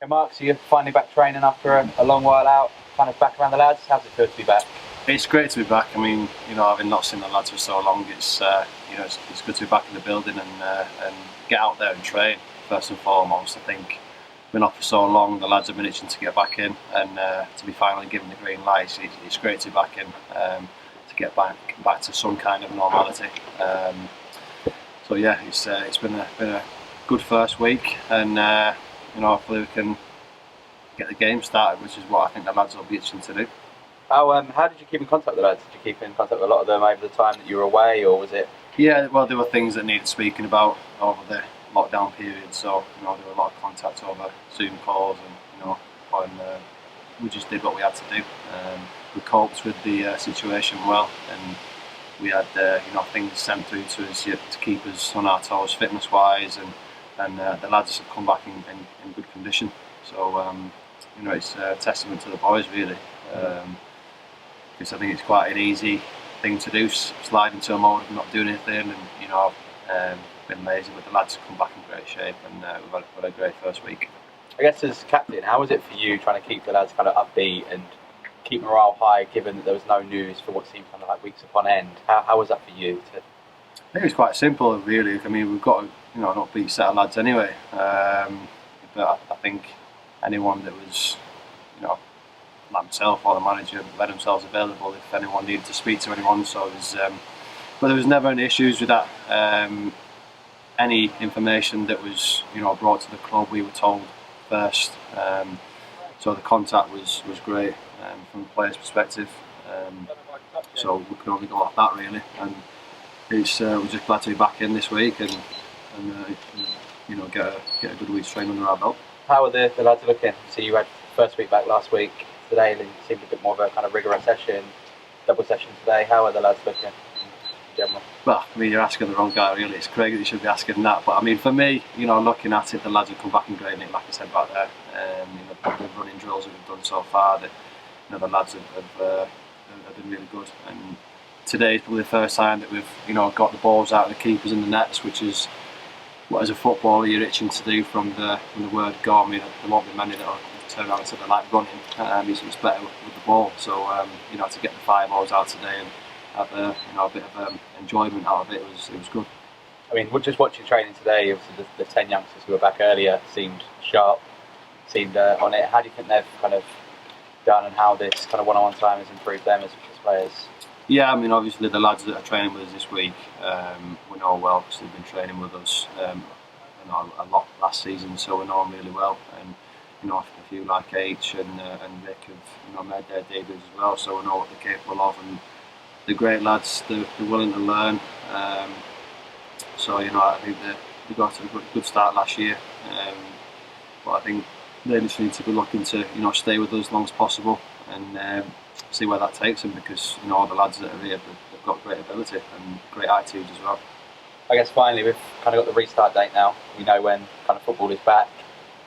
Hey Mark, so you're finally back training after a long while out, kind of back around the lads. How's it feel to be back? It's great to be back. I mean, having not seen the lads for so long, it's good to be back in the building and get out there and train. First and foremost, I think been off for so long. The lads have been itching to get back in, and to be finally given the green light, it's great to be back in, to get back to some kind of normality. So yeah, it's been a good first week, and hopefully we can get the game started, which is what I think the lads will be itching to do. How did you keep in contact with the lads? Did you keep in contact with a lot of them over the time that you were away, or was it? Yeah, well, there were things that needed speaking about over the lockdown period, so there were a lot of contact over Zoom calls, and we just did what we had to do. We coped with the situation well, and we had things sent through to us to keep us on our toes fitness-wise, and the lads have come back in good condition. So it's a testament to the boys, really. Because I think it's quite an easy thing to do, slide into a mode of not doing anything, and I've been lazy, but the lads have come back in great shape, and we've had a great first week. I guess as captain, how was it for you trying to keep the lads kind of upbeat and keep morale high, given that there was no news for what seemed kind of like weeks upon end? How was that for you? I think it's quite simple, really. I mean, we've got an upbeat set of lads anyway, but I think anyone that was, like myself or the manager, made themselves available if anyone needed to speak to anyone. So it was, but there was never any issues with that. Any information that was brought to the club, we were told first. So the contact was great from the players' perspective. So we can only go off that, really. And we're just glad to be back in this week and get a good week's training under our belt. How are the lads looking? So you had first week back last week. Today it seemed a bit more of a kind of rigorous session, double session today. How are the lads looking in general? Well, I mean, you're asking the wrong guy, really. It's Craig that you should be asking that. But I mean, for me, looking at it, the lads have come back in great nick, like I said back there. The running drills that we've done so far, the lads have been really good. And today is probably the first time that we've got the balls out of the keepers in the nets, which is what as a footballer you're itching to do from the word go. I mean, there won't be many that will turn around and say they like running. It's better with the ball. So to get the 5 balls out today and have a bit of enjoyment out of it was good. I mean, just watching training today, obviously the 10 youngsters who were back earlier seemed sharp, seemed on it. How do you think they've kind of done, and how this kind of one-on-one time has improved them as players? Yeah, I mean, obviously the lads that are training with us this week, we know well because they've been training with us a lot last season, so we know them really well. And a few like H and Nick have made their debuts as well, so we know what they're capable of, and they're great lads. They're willing to learn. So I think they got to a good start last year, but I think they just need to be looking to stay with us as long as possible and see where that takes them, because all the lads that are here, they've got great ability and great attitudes as well. I guess finally we've kind of got the restart date now. We know when kind of football is back.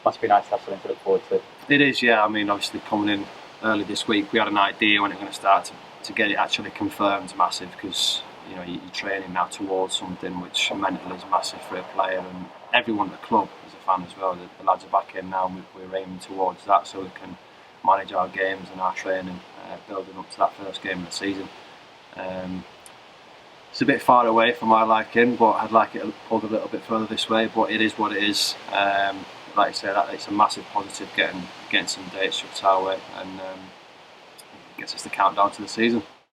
Must be nice to have something to look forward to. It is, yeah. I mean, obviously coming in early this week, we had an idea when it was going to start. To get it actually confirmed is massive, because you're training now towards something which mentally is massive for a player, and everyone at the club is a fan as well. The lads are back in now, and we're aiming towards that so we can manage our games and our training, building up to that first game of the season. It's a bit far away from my liking, but I'd like it pulled a little bit further this way, but it is what it is. Like I say, it's a massive positive getting some dates shoved our way, and gets us to count down to the season.